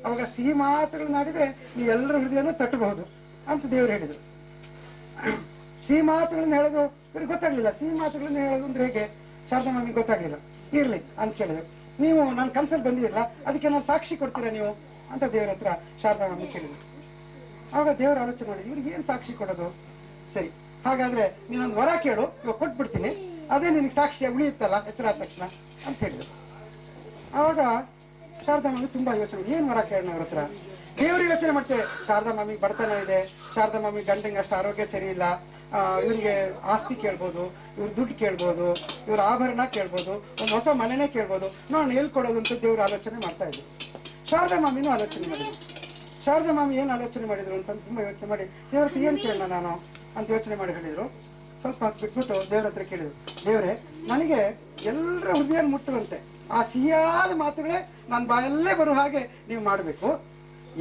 ಅವಾಗ ಸಿಹಿ ಮಾತುಗಳನ್ನ ಆಡಿದ್ರೆ ನೀವು ಎಲ್ಲರ ಹೃದಯನೂ ತಟ್ಟಬಹುದು ಅಂತ ದೇವ್ರು ಹೇಳಿದ್ರು. ಸಿಹಿ ಮಾತುಗಳನ್ನ ಹೇಳೋದು ಇವ್ರಿಗೆ ಗೊತ್ತಾಗ್ಲಿಲ್ಲ. ಸಿಹಿ ಮಾತುಗಳನ್ನ ಹೇಳೋದು ಅಂದ್ರೆ ಹೇಗೆ ಶಾರದಾ ಮಾಮಿಗೆ ಗೊತ್ತಾಗ್ಲಿಲ್ಲ. ಇರ್ಲಿ ಅಂತ ಕೇಳಿದ್ರು. ನೀವು ನನ್ನ ಕನಸಲ್ಲಿ ಬಂದಿರಲ್ಲ, ಅದಕ್ಕೆ ನಾನು ಸಾಕ್ಷಿ ಕೊಡ್ತೀರಾ ನೀವು ಅಂತ ದೇವ್ರ ಹತ್ರ ಶಾರದಾ ಮಾಮಿ ಕೇಳಿದ್ರು. ಆವಾಗ ದೇವ್ರ ಆಲೋಚನೆ ಮಾಡಿದ್ರು, ಇವ್ರಿಗೆ ಏನು ಸಾಕ್ಷಿ ಕೊಡೋದು? ಸರಿ, ಹಾಗಾದ್ರೆ ನೀನೊಂದು ವರ ಕೇಳು, ಇವಾಗ ಕೊಟ್ಬಿಡ್ತೀನಿ, ಅದೇ ನಿನಗೆ ಸಾಕ್ಷಿಯಾಗಿ ಉಳಿಯುತ್ತಲ್ಲ ಎಚ್ಚರ ಆದ ತಕ್ಷಣ ಅಂತ ಹೇಳಿದ್ರು. ಆವಾಗ ಶಾರದಾ ಮಾಮಿ ತುಂಬಾ ಯೋಚನೆ, ಏನು ವರ ಕೇಳೋಣ ಅವ್ರ ಹತ್ರ? ದೇವ್ರಿಗೆ ಯೋಚನೆ ಮಾಡ್ತೇವೆ, ಶಾರದಾ ಮಾಮಿಗೆ ಬಡತನ ಇದೆ, ಶಾರದಾ ಮಾಮಿ ಗಂಡಂಗೆ ಅಷ್ಟು ಆರೋಗ್ಯ ಸರಿ ಇಲ್ಲ, ಇವ್ರಿಗೆ ಆಸ್ತಿ ಕೇಳ್ಬೋದು, ಇವ್ರ ದುಡ್ಡು ಕೇಳ್ಬೋದು, ಇವ್ರ ಆಭರಣ ಕೇಳ್ಬೋದು, ಒಂದು ಹೊಸ ಮನೆನೇ ಕೇಳ್ಬೋದು, ನಾನು ಎಲ್ಲಿ ಕೊಡೋದು ಅಂತ ದೇವ್ರ ಆಲೋಚನೆ ಮಾಡ್ತಾ ಇದ್ರು. ಶಾರದಾ ಮಾಮಿನೂ ಆಲೋಚನೆ ಮಾಡಿದ್ರು. ಶಾರದಾ ಮಾಮಿ ಏನು ಆಲೋಚನೆ ಮಾಡಿದ್ರು ಅಂತ ತುಂಬ ಯೋಚನೆ ಮಾಡಿ, ದೇವ್ರ ಹತ್ರ ಏನು ಕೇಳೋಣ ನಾನು ಅಂತ ಯೋಚನೆ ಮಾಡಿ ಹೇಳಿದ್ರು. ಸ್ವಲ್ಪ ಹೊತ್ತು ಬಿಟ್ಬಿಟ್ಟು ದೇವ್ರ ಹತ್ರ ಕೇಳಿದ್ರು, ದೇವ್ರೆ ನನಗೆ ಎಲ್ಲರ ಹೃದಯ ಮುಟ್ಟುವಂತೆ ಆ ಸಿಹಿಯಾದ ಮಾತುಗಳೇ ನನ್ನ ಬಾಯಲ್ಲೇ ಬರೋ ಹಾಗೆ ನೀವು ಮಾಡಬೇಕು.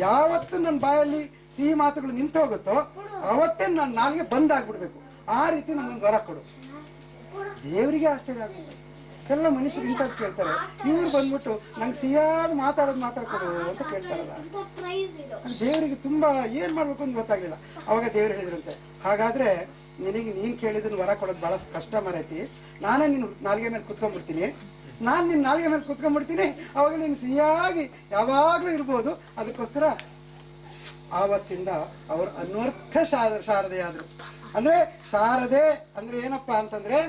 ಯಾವತ್ತು ನನ್ನ ಬಾಯಲ್ಲಿ ಸಿಹಿ ಮಾತುಗಳು ನಿಂತು ಹೋಗುತ್ತೋ ಅವತ್ತೇ ನನ್ನ ನಾಲ್ಗೆ ಬಂದಾಗ್ಬಿಡ್ಬೇಕು. ಆ ರೀತಿ ನಮ್ಮನ್ನು ವರ ಕೊಡು. ದೇವರಿಗೆ ಆಶ್ಚರ್ಯ ಆಗುತ್ತೆ. ಎಲ್ಲ ಮನುಷ್ಯರು ಇಂಥದ್ದು ಕೇಳ್ತಾರೆ, ಇವ್ರು ಬಂದ್ಬಿಟ್ಟು ನಂಗೆ ಸಿಹಿಯಾದ ಮಾತಾಡ್ಕೊಡು ಅಂತ ಕೇಳ್ತಾರಲ್ಲ. ದೇವರಿಗೆ ತುಂಬಾ ಏನ್ ಮಾಡ್ಬೇಕು ಅಂತ ಗೊತ್ತಾಗಿಲ್ಲ. ಅವಾಗ ದೇವ್ರು ಹೇಳಿದ್ರಂತೆ, ಹಾಗಾದ್ರೆ ನೀನ್ ಕೇಳಿದನ್ನು ವರ ಕೊಡೋದು ಬಹಳ ಕಷ್ಟ ಮರೈತಿ, ನಾನೇ ನಿನ್ನ ನಾಲ್ಗೆ ಮೇಲೆ ಕುತ್ಕೊಂಡ್ಬಿಡ್ತೀನಿ, ನಾನು ನಿನ್ನ ನಾಲ್ಗೆ ಮೇಲೆ ಕುತ್ಕೊಂಡ್ಬಿಡ್ತೀನಿ, ಅವಾಗ ನೀನು ಸಿಹಿಯಾಗಿ ಯಾವಾಗ್ಲೂ ಇರ್ಬೋದು. ಅದಕ್ಕೋಸ್ಕರ ಆವತ್ತಿಂದ ಅವರು ಅನ್ವರ್ಥ ಶಾರದೆ ಆದ್ರು. ಅಂದ್ರೆ ಶಾರದೆ ಅಂದ್ರೆ ಏನಪ್ಪಾ ಅಂತಂದ್ರೆ,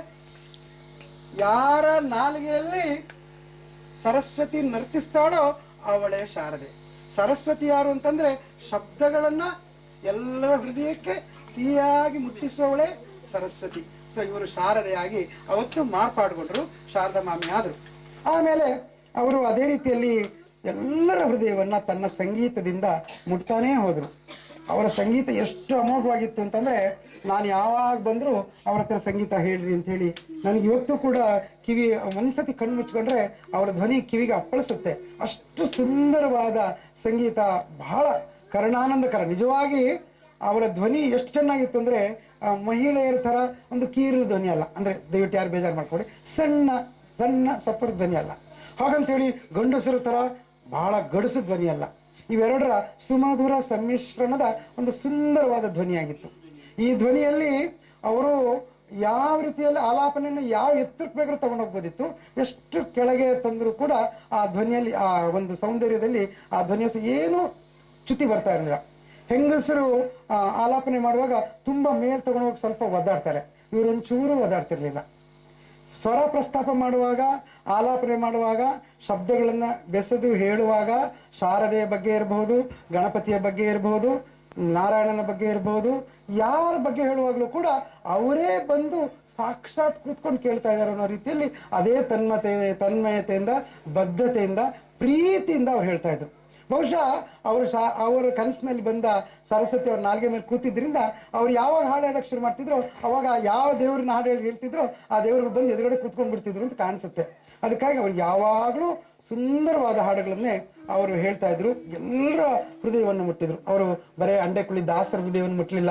ಯಾರ ನಾಲಿಗೆಯಲ್ಲಿ ಸರಸ್ವತಿ ನರ್ತಿಸ್ತಾಳೋ ಅವಳೇ ಶಾರದೆ. ಸರಸ್ವತಿ ಯಾರು ಅಂತಂದ್ರೆ ಶಬ್ದಗಳನ್ನ ಎಲ್ಲರ ಹೃದಯಕ್ಕೆ ಸಿಹಿಯಾಗಿ ಮುಟ್ಟಿಸುವವಳೇ ಸರಸ್ವತಿ. ಸೊ ಇವರು ಶಾರದೆಯಾಗಿ ಅವತ್ತು ಮಾರ್ಪಾಡ್ಕೊಂಡ್ರು, ಶಾರದಾ ಮಾಮಿ ಆದ್ರು. ಆಮೇಲೆ ಅವರು ಅದೇ ರೀತಿಯಲ್ಲಿ ಎಲ್ಲರ ಹೃದಯವನ್ನ ತನ್ನ ಸಂಗೀತದಿಂದ ಮುಟ್ತಾನೇ ಹೋದ್ರು. ಅವರ ಸಂಗೀತ ಎಷ್ಟು ಅಮೋಘವಾಗಿತ್ತು ಅಂತಂದ್ರೆ, ನಾನು ಯಾವಾಗ ಬಂದರೂ ಅವ್ರ ಹತ್ರ ಸಂಗೀತ ಹೇಳ್ರಿ ಅಂತ ಹೇಳಿ ನನಗೆ ಇವತ್ತು ಕೂಡ ಕಿವಿ ಒಂದ್ಸತಿ ಕಣ್ಣು ಮುಚ್ಕೊಂಡ್ರೆ ಅವರ ಧ್ವನಿ ಕಿವಿಗೆ ಅಪ್ಪಳಿಸುತ್ತೆ. ಅಷ್ಟು ಸುಂದರವಾದ ಸಂಗೀತ, ಬಹಳ ಕರ್ಣಾನಂದಕರ. ನಿಜವಾಗಿ ಅವರ ಧ್ವನಿ ಎಷ್ಟು ಚೆನ್ನಾಗಿತ್ತು ಅಂದ್ರೆ, ಮಹಿಳೆಯರ ಥರ ಒಂದು ಕೀರು ಧ್ವನಿ ಅಲ್ಲ, ಅಂದ್ರೆ ದಯವಿಟ್ಟು ಯಾರು ಬೇಜಾರು ಮಾಡ್ಕೊಳ್ಳಿ, ಸಣ್ಣ ಸಣ್ಣ ಸಪ್ಪರ ಧ್ವನಿ ಅಲ್ಲ. ಹಾಗಂತೇಳಿ ಗಂಡಸರ ಥರ ಬಹಳ ಗಡಸು ಧ್ವನಿ ಅಲ್ಲ. ಇವೆರಡರ ಸುಮಧುರ ಸಮ್ಮಿಶ್ರಣದ ಒಂದು ಸುಂದರವಾದ ಧ್ವನಿಯಾಗಿತ್ತು. ಈ ಧ್ವನಿಯಲ್ಲಿ ಅವರು ಯಾವ ರೀತಿಯಲ್ಲಿ ಆಲಾಪನೆಯನ್ನು ಯಾವ ಎತ್ತರಕ್ಕೆ ಬೇಕಾದ್ರೂ ತಗೊಂಡೋಗ್ಬೋದಿತ್ತು. ಎಷ್ಟು ಕೆಳಗೆ ತಂದರೂ ಕೂಡ ಆ ಧ್ವನಿಯಲ್ಲಿ, ಆ ಒಂದು ಸೌಂದರ್ಯದಲ್ಲಿ ಆ ಧ್ವನಿಯ ಏನು ಚ್ಯುತಿ ಬರ್ತಾ ಇರಲಿಲ್ಲ. ಹೆಂಗಸರು ಆಲಾಪನೆ ಮಾಡುವಾಗ ತುಂಬ ಮೇಲ್ ತಗೊಂಡೋಗಿ ಸ್ವಲ್ಪ ಒದ್ದಾಡ್ತಾರೆ, ಇವರೊಂಚೂರು ಒದ್ದಾಡ್ತಿರ್ಲಿಲ್ಲ. ಸ್ವರ ಪ್ರಸ್ತಾಪ ಮಾಡುವಾಗ, ಆಲಾಪನೆ ಮಾಡುವಾಗ, ಶಬ್ದಗಳನ್ನು ಬೆಸೆದು ಹೇಳುವಾಗ ಶಾರದೆಯ ಬಗ್ಗೆ ಇರಬಹುದು, ಗಣಪತಿಯ ಬಗ್ಗೆ ಇರಬಹುದು, ನಾರಾಯಣನ ಬಗ್ಗೆ ಇರಬಹುದು, ಯಾರ ಬಗ್ಗೆ ಹೇಳುವಾಗಲೂ ಕೂಡ ಅವರೇ ಬಂದು ಸಾಕ್ಷಾತ್ ಕೂತ್ಕೊಂಡು ಕೇಳ್ತಾ ಇದ್ದಾರೆ ಅನ್ನೋ ರೀತಿಯಲ್ಲಿ ಅದೇ ತನ್ಮಯತೆಯಿಂದ, ಬದ್ಧತೆಯಿಂದ, ಪ್ರೀತಿಯಿಂದ ಅವ್ರು ಹೇಳ್ತಾ ಇದ್ರು. ಬಹುಶಃ ಅವರ ಕನಸಿನಲ್ಲಿ ಬಂದ ಸರಸ್ವತಿ ಅವ್ರ ನಾಲ್ಗೆ ಮೇಲೆ ಕೂತಿದ್ರಿಂದ ಅವ್ರು ಯಾವಾಗ ಹಾಡು ಹೇಳಕ್ಕೆ ಶುರು ಮಾಡ್ತಿದ್ರು ಅವಾಗ ಯಾವ ದೇವ್ರನ್ನ ಹಾಡು ಹೇಳ್ತಿದ್ರು ಆ ದೇವ್ರಿಗೆ ಬಂದು ಎದುರುಗಡೆ ಕೂತ್ಕೊಂಡು ಬಿಡ್ತಿದ್ರು ಅಂತ ಕಾಣಿಸುತ್ತೆ. ಅದಕ್ಕಾಗಿ ಅವ್ರು ಯಾವಾಗಲೂ ಸುಂದರವಾದ ಹಾಡುಗಳನ್ನೇ ಅವರು ಹೇಳ್ತಾ ಇದ್ರು. ಎಲ್ಲರ ಹೃದಯವನ್ನು ಮುಟ್ಟಿದ್ರು. ಅವರು ಬರೇ ಅಂಡೆಕುಳಿ ದಾಸರ ಹೃದಯವನ್ನು ಮುಟ್ಟಲಿಲ್ಲ,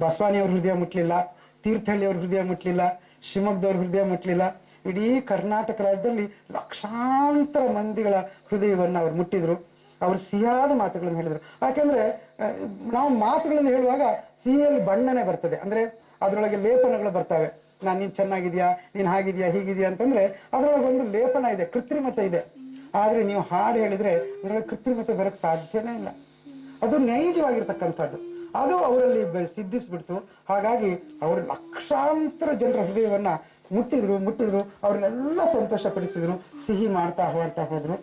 ಬಸವಾಣಿಯವ್ರ ಹೃದಯ ಮುಟ್ಟಲಿಲ್ಲ, ತೀರ್ಥಹಳ್ಳಿಯವ್ರ ಹೃದಯ ಮುಟ್ಟಲಿಲ್ಲ, ಶಿವಮೊಗ್ಗದವ್ರ ಹೃದಯ ಮುಟ್ಟಲಿಲ್ಲ. ಇಡೀ ಕರ್ನಾಟಕ ರಾಜ್ಯದಲ್ಲಿ ಲಕ್ಷಾಂತರ ಮಂದಿಗಳ ಹೃದಯವನ್ನು ಅವ್ರು ಮುಟ್ಟಿದ್ರು. ಅವರು ಸಿಹಿಯಾದ ಮಾತುಗಳನ್ನು ಹೇಳಿದರು. ಯಾಕೆಂದ್ರೆ ನಾವು ಮಾತುಗಳನ್ನು ಹೇಳುವಾಗ ಸಿಹಿಯಲ್ಲಿ ಬಣ್ಣನೆ ಬರ್ತದೆ, ಅಂದ್ರೆ ಅದರೊಳಗೆ ಲೇಪನಗಳು ಬರ್ತವೆ. ನೀನು ಚೆನ್ನಾಗಿದ್ಯಾ, ನೀನು ಹಾಗಿದ್ಯಾ, ಹೀಗಿದ್ಯಾ ಅಂತಂದ್ರೆ ಅದರೊಳಗೆ ಒಂದು ಲೇಪನ ಇದೆ, ಕೃತ್ರಿಮತೆ ಇದೆ. ಆದ್ರೆ ನೀವು ಹಾಡು ಹೇಳಿದ್ರೆ ಅದರೊಳಗೆ ಕೃತ್ರಿಮತೆ ಬರೋಕ್ಕೆ ಸಾಧ್ಯನೇ ಇಲ್ಲ. ಅದು ನೈಜವಾಗಿರ್ತಕ್ಕಂಥದ್ದು. ಅದು ಅವರಲ್ಲಿ ಸಿದ್ಧಿಸ್ಬಿಡ್ತು. ಹಾಗಾಗಿ ಅವರು ಲಕ್ಷಾಂತರ ಜನರ ಹೃದಯವನ್ನ ಮುಟ್ಟಿದ್ರು. ಅವ್ರನ್ನೆಲ್ಲ ಸಂತೋಷ ಪಡಿಸಿದ್ರು, ಸಿಹಿ ಮಾಡ್ತಾ ಹೋದ್ರು.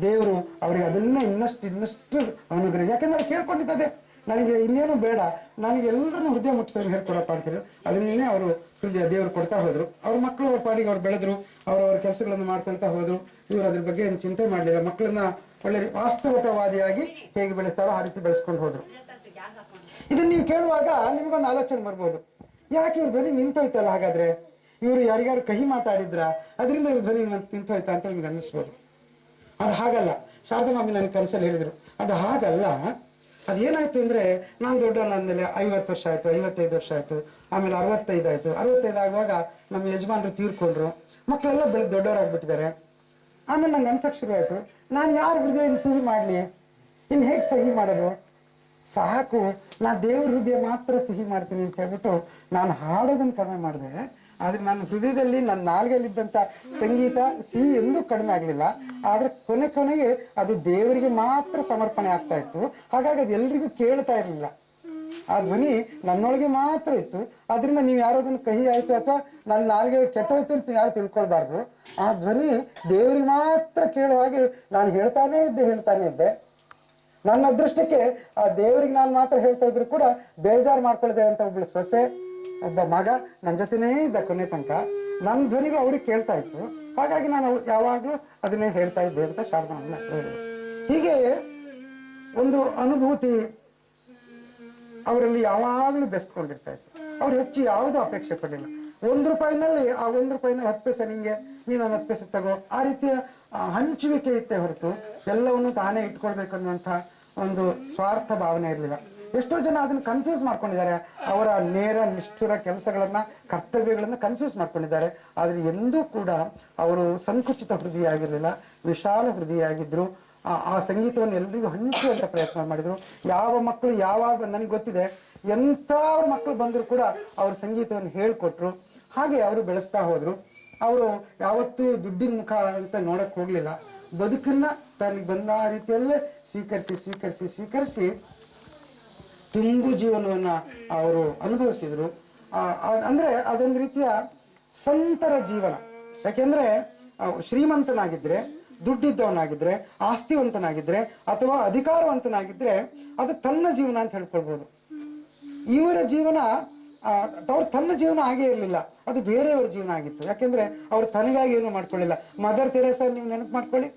ದೇವರು ಅವರಿಗೆ ಅದನ್ನೇ ಇನ್ನಷ್ಟು ಅನುಗ್ರಹ. ಯಾಕೆಂದ್ರೆ ಅವ್ರು ಕೇಳ್ಕೊಂಡಿದ್ದೆ, ನನಗೆ ಇನ್ನೇನು ಬೇಡ, ನನಗೆ ಎಲ್ಲರನ್ನೂ ಹೃದಯ ಮುಟ್ಟಿಸೋರು ಹೇಳ್ಕೊಡಪ್ಪ ಅಂತೀರಿ. ಅದನ್ನೇ ಅವರು ಹೃದಯ ದೇವರು ಕೊಡ್ತಾ ಹೋದ್ರು. ಅವ್ರ ಮಕ್ಕಳು ಅವ್ರ ಪಾಡಿಗೆ ಅವ್ರು ಬೆಳೆದ್ರು, ಅವ್ರವ್ರ ಕೆಲಸಗಳನ್ನು ಮಾಡ್ಕೊಳ್ತಾ ಹೋದ್ರು. ಇವರು ಅದ್ರ ಬಗ್ಗೆ ಏನು ಚಿಂತೆ ಮಾಡಲಿಲ್ಲ. ಮಕ್ಕಳನ್ನ ಒಳ್ಳೆ ವಾಸ್ತವತಾವಾದಿಯಾಗಿ ಹೇಗೆ ಬೆಳೀತಾರೋ ಆ ರೀತಿ ಬೆಳೆಸ್ಕೊಂಡು ಹೋದ್ರು. ಇದನ್ನ ನೀವು ಕೇಳುವಾಗ ನಿಮಗೊಂದು ಆಲೋಚನೆ ಬರ್ಬೋದು, ಯಾಕೆ ಇವ್ರ ಧ್ವನಿ ನಿಂತೋಯ್ತಲ್ಲ, ಹಾಗಾದ್ರೆ ಇವರು ಯಾರಿಗಾರು ಕಹಿ ಮಾತಾಡಿದ್ರ ಅದರಿಂದ ಇವ್ರ ಧ್ವನಿ ನಿಂತೋಯ್ತಾ ಅಂತ ನಿಮ್ಗೆ ಅನ್ನಿಸ್ಬೋದು. ಅದು ಹಾಗಲ್ಲ. ಶಾರದಾ ಮಾಮಿ ನನಗೆ ಕನಸಲ್ಲಿ ಹೇಳಿದ್ರು, ಅದು ಹಾಗಲ್ಲ. ಅದೇನಾಯ್ತು ಅಂದ್ರೆ, ನಾನು ದೊಡ್ಡವನಾದ್ಮೇಲೆ 50 ವರ್ಷ ಆಯ್ತು, 55 ವರ್ಷ ಆಯ್ತು, ಆಮೇಲೆ 65 ಆಯ್ತು. 65 ಆಗುವಾಗ ನಮ್ಮ ಯಜಮಾನರು ತೀರ್ಕೊಂಡ್ರು, ಮಕ್ಕಳೆಲ್ಲ ದೊಡ್ಡವರಾಗ್ಬಿಟ್ಟಿದ್ದಾರೆ. ಆಮೇಲೆ ನಂಗೆ ಅನ್ಸಕ್ ಶುರು ಆಯ್ತು, ನಾನು ಯಾರ ಹೃದಯ ಸಿಹಿ ಮಾಡ್ಲಿ, ಇನ್ನು ಹೇಗೆ ಸಹಿ ಮಾಡೋದು, ಸಾಕು ನಾ ದೇವ್ರ ಹೃದಯ ಮಾತ್ರ ಸಿಹಿ ಮಾಡ್ತೀನಿ ಅಂತ ಹೇಳ್ಬಿಟ್ಟು ನಾನು ಹಾಡೋದನ್ನು ಕಡಿಮೆ ಮಾಡಿದೆ. ಆದ್ರೆ ನನ್ನ ಹೃದಯದಲ್ಲಿ, ನನ್ನ ನಾಲ್ಗೆಯಲ್ಲಿದ್ದಂಥ ಸಂಗೀತ ಸಿಹಿ ಎಂದೂ ಕಡಿಮೆ ಆಗಲಿಲ್ಲ. ಆದ್ರೆ ಕೊನೆಗೆ ಅದು ದೇವರಿಗೆ ಮಾತ್ರ ಸಮರ್ಪಣೆ ಆಗ್ತಾ ಇತ್ತು. ಹಾಗಾಗಿ ಅದು ಎಲ್ರಿಗೂ ಕೇಳ್ತಾ ಇರಲಿಲ್ಲ. ಆ ಧ್ವನಿ ನನ್ನೊಳಗೆ ಮಾತ್ರ ಇತ್ತು. ಆದ್ರಿಂದ ನೀವು ಯಾರೋದನ್ನು ಕಹಿ ಆಯ್ತು ಅಥವಾ ನನ್ನ ನಾಲ್ಗೆ ಕೆಟ್ಟೋಯ್ತು ಅಂತ ಯಾರು ತಿಳ್ಕೊಳ್ಬಾರ್ದು. ಆ ಧ್ವನಿ ದೇವರಿಗೆ ಮಾತ್ರ ಕೇಳುವ ಹಾಗೆ ನಾನು ಹೇಳ್ತಾನೆ ಇದ್ದೆ. ನನ್ನ ಅದೃಷ್ಟಕ್ಕೆ ಆ ದೇವರಿಗೆ ನಾನು ಮಾತ್ರ ಹೇಳ್ತಾ ಇದ್ರು ಕೂಡ ಬೇಜಾರು ಮಾಡ್ಕೊಳ್ದೆ ಅಂತ ಒಬ್ಳು ಸೊಸೆ, ಒಬ್ಬ ಮಗ ನನ್ನ ಜೊತೆನೇ ಇದ್ದ ಕೊನೆ ತನಕ. ನನ್ನ ಧ್ವನಿಗಳು ಅವ್ರಿಗೆ ಕೇಳ್ತಾ ಇತ್ತು. ಹಾಗಾಗಿ ನಾನು ಯಾವಾಗಲೂ ಅದನ್ನೇ ಹೇಳ್ತಾ ಇದ್ದೆ ಅಂತ ಶಾರದಾ ಹೇಳಿದ್ರು. ಹೀಗೆ ಒಂದು ಅನುಭೂತಿ ಅವರಲ್ಲಿ ಯಾವಾಗಲೂ ಬೆಸ್ಕೊಂಡಿರ್ತಾ ಇತ್ತು. ಅವ್ರು ಹೆಚ್ಚು ಯಾವುದೂ ಅಪೇಕ್ಷೆ ಪಡಲಿಲ್ಲ. ₹1 ಆ ₹1 10 ಪೈಸೆ ನಿಂಗೆ, ನೀನು 10 ಪೈಸೆ ತಗೋ, ಆ ರೀತಿಯ ಹಂಚುವಿಕೆ ಇತ್ತೆ ಹೊರತು ಎಲ್ಲವನ್ನು ತಾನೇ ಇಟ್ಕೊಳ್ಬೇಕು ಅನ್ನುವಂಥ ಒಂದು ಸ್ವಾರ್ಥ ಭಾವನೆ ಇರಲಿಲ್ಲ. ಎಷ್ಟೋ ಜನ ಅದನ್ನು ಕನ್ಫ್ಯೂಸ್ ಮಾಡ್ಕೊಂಡಿದ್ದಾರೆ. ಅವರ ನೇರ ನಿಷ್ಠುರ ಕೆಲಸಗಳನ್ನ, ಕರ್ತವ್ಯಗಳನ್ನ ಕನ್ಫ್ಯೂಸ್ ಮಾಡ್ಕೊಂಡಿದ್ದಾರೆ. ಆದ್ರೆ ಎಂದೂ ಕೂಡ ಅವರು ಸಂಕುಚಿತ ಹೃದಯ ಆಗಿರಲಿಲ್ಲ, ವಿಶಾಲ ಹೃದಯ ಆಗಿದ್ರು. ಆ ಸಂಗೀತವನ್ನು ಎಲ್ರಿಗೂ ಹಂಚುವಂತ ಪ್ರಯತ್ನ ಮಾಡಿದ್ರು. ಯಾವ ಮಕ್ಕಳು ಯಾವಾಗ, ನನಗೆ ಗೊತ್ತಿದೆ, ಎಂಥ ಮಕ್ಕಳು ಬಂದರೂ ಕೂಡ ಅವ್ರ ಸಂಗೀತವನ್ನು ಹೇಳ್ಕೊಟ್ರು. ಹಾಗೆ ಅವರು ಬೆಳೆಸ್ತಾ ಹೋದ್ರು. ಅವರು ಯಾವತ್ತೂ ದುಡ್ಡಿನ ಮುಖ ಅಂತ ನೋಡಕ್ ಹೋಗ್ಲಿಲ್ಲ. ಬದುಕನ್ನ ತನಗೆ ಬಂದ ರೀತಿಯಲ್ಲೇ ಸ್ವೀಕರಿಸಿ ತುಂಬು ಜೀವನವನ್ನ ಅವರು ಅನುಭವಿಸಿದ್ರು. ಅಂದ್ರೆ ಅದೊಂದು ರೀತಿಯ ಸಂತರ ಜೀವನ. ಯಾಕೆಂದ್ರೆ ಶ್ರೀಮಂತನಾಗಿದ್ರೆ, ದುಡ್ಡಿದ್ದವನಾಗಿದ್ರೆ, ಆಸ್ತಿವಂತನಾಗಿದ್ರೆ ಅಥವಾ ಅಧಿಕಾರವಂತನಾಗಿದ್ರೆ ಅದು ತನ್ನ ಜೀವನ ಅಂತ ಹೇಳ್ಕೊಳ್ಬೋದು. ಇವರ ಜೀವನ ತನ್ನ ಜೀವನ ಹಾಗೆ ಇರಲಿಲ್ಲ, ಅದು ಬೇರೆಯವರ ಜೀವನ ಆಗಿತ್ತು. ಯಾಕೆಂದ್ರೆ ಅವ್ರು ತನಗಾಗಿ ಏನು ಮಾಡ್ಕೊಳ್ಳಿಲ್ಲ. ಮದರ್ ತೆರೇಸಾ ನೀವು ನೆನಪು ಮಾಡ್ಕೊಳ್ಳಿ,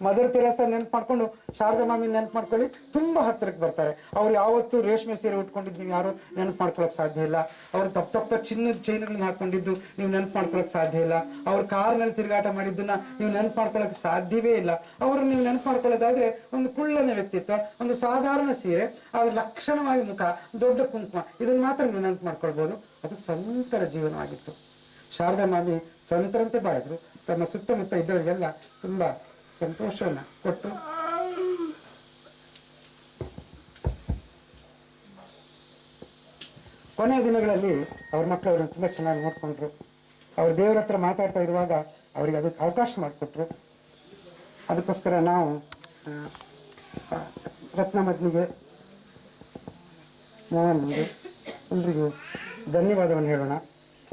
ಮದರ್ ತೆರೇಸಾ ನೆನಪು ಮಾಡ್ಕೊಂಡು ಶಾರದಾ ಮಾಮಿ ನೆನಪು ಮಾಡ್ಕೊಳ್ಳಿ, ತುಂಬಾ ಹತ್ತಿರಕ್ಕೆ ಬರ್ತಾರೆ. ಅವ್ರು ಯಾವತ್ತೂ ರೇಷ್ಮೆ ಸೀರೆ ಉಟ್ಕೊಂಡಿದ್ದು ನೀವು ಯಾರು ನೆನಪು ಮಾಡ್ಕೊಳಕ್ ಸಾಧ್ಯ ಇಲ್ಲ. ಅವ್ರು ತಪ್ಪ ಚಿನ್ನದ ಚೈನ್ಗಳನ್ನ ಹಾಕೊಂಡಿದ್ದು ನೀವು ನೆನಪು ಮಾಡ್ಕೊಳಕ್ ಸಾಧ್ಯ ಇಲ್ಲ. ಅವ್ರ ಕಾರ್ನಲ್ಲಿ ತಿರುಗಾಟ ಮಾಡಿದ್ದನ್ನ ನೀವು ನೆನಪು ಮಾಡ್ಕೊಳಕ್ ಸಾಧ್ಯವೇ ಇಲ್ಲ. ಅವರು ನೀವು ನೆನಪು ಮಾಡ್ಕೊಳ್ಳೋದಾದ್ರೆ ಒಂದು ಕುಳ್ಳನೆ ವ್ಯಕ್ತಿತ್ವ, ಒಂದು ಸಾಧಾರಣ ಸೀರೆ, ಅವ್ರ ಲಕ್ಷಣವಾಗಿ ಮುಖ, ದೊಡ್ಡ ಕುಂಕುಮ, ಇದನ್ನ ಮಾತ್ರ ನೀವು ನೆನಪು ಮಾಡ್ಕೊಳ್ಬೋದು. ಅದು ಸಂತರ ಜೀವನವಾಗಿತ್ತು. ಶಾರದಾ ಮಾಮಿ ಸಂತರಂತೆ ಬಾಳಿದ್ರು. ತಮ್ಮ ಸುತ್ತಮುತ್ತ ಇದ್ದವರಿಗೆಲ್ಲ ತುಂಬಾ ಸಂತೋಷವನ್ನ ಕೊಟ್ಟು ಕೊನೆಯ ದಿನಗಳಲ್ಲಿ ಅವ್ರ ಮಕ್ಕಳು ಅವ್ರನ್ನ ತುಂಬಾ ಚೆನ್ನಾಗಿ ನೋಡ್ಕೊಂಡ್ರು. ಅವ್ರ ದೇವರ ಹತ್ರ ಮಾತಾಡ್ತಾ ಇರುವಾಗ ಅವ್ರಿಗೆ ಅದಕ್ಕೆ ಅವಕಾಶ ಮಾಡಿಕೊಟ್ರು. ಅದಕ್ಕೋಸ್ಕರ ನಾವು ರತ್ನಮದ್ನಿಗೆ, ಮೋಹನ್ಗೆ ಎಲ್ರಿಗೂ ಧನ್ಯವಾದವನ್ನು ಹೇಳೋಣ.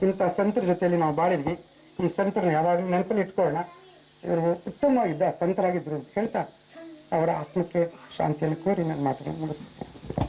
ಇಂಥ ಸಂತರ ಜೊತೆಯಲ್ಲಿ ನಾವು ಬಾಳಿದ್ವಿ. ಈ ಸಂತರನ್ನ ಯಾವಾಗಲೂ ನೆನಪಲ್ಲಿ ಇಟ್ಕೊಳ್ಳೋಣ. ಇವರು ಉತ್ತಮವಾಗಿದ್ದ ಸಂತರಾಗಿದ್ರು ಅಂತ ಹೇಳ್ತಾ ಅವರ ಆತ್ಮಕ್ಕೆ ಶಾಂತಿಯನ್ನು ಕೋರಿ ನನ್ನ ಮಾತುಗಳನ್ನು ಮುಗಿಸ್ತೀನಿ.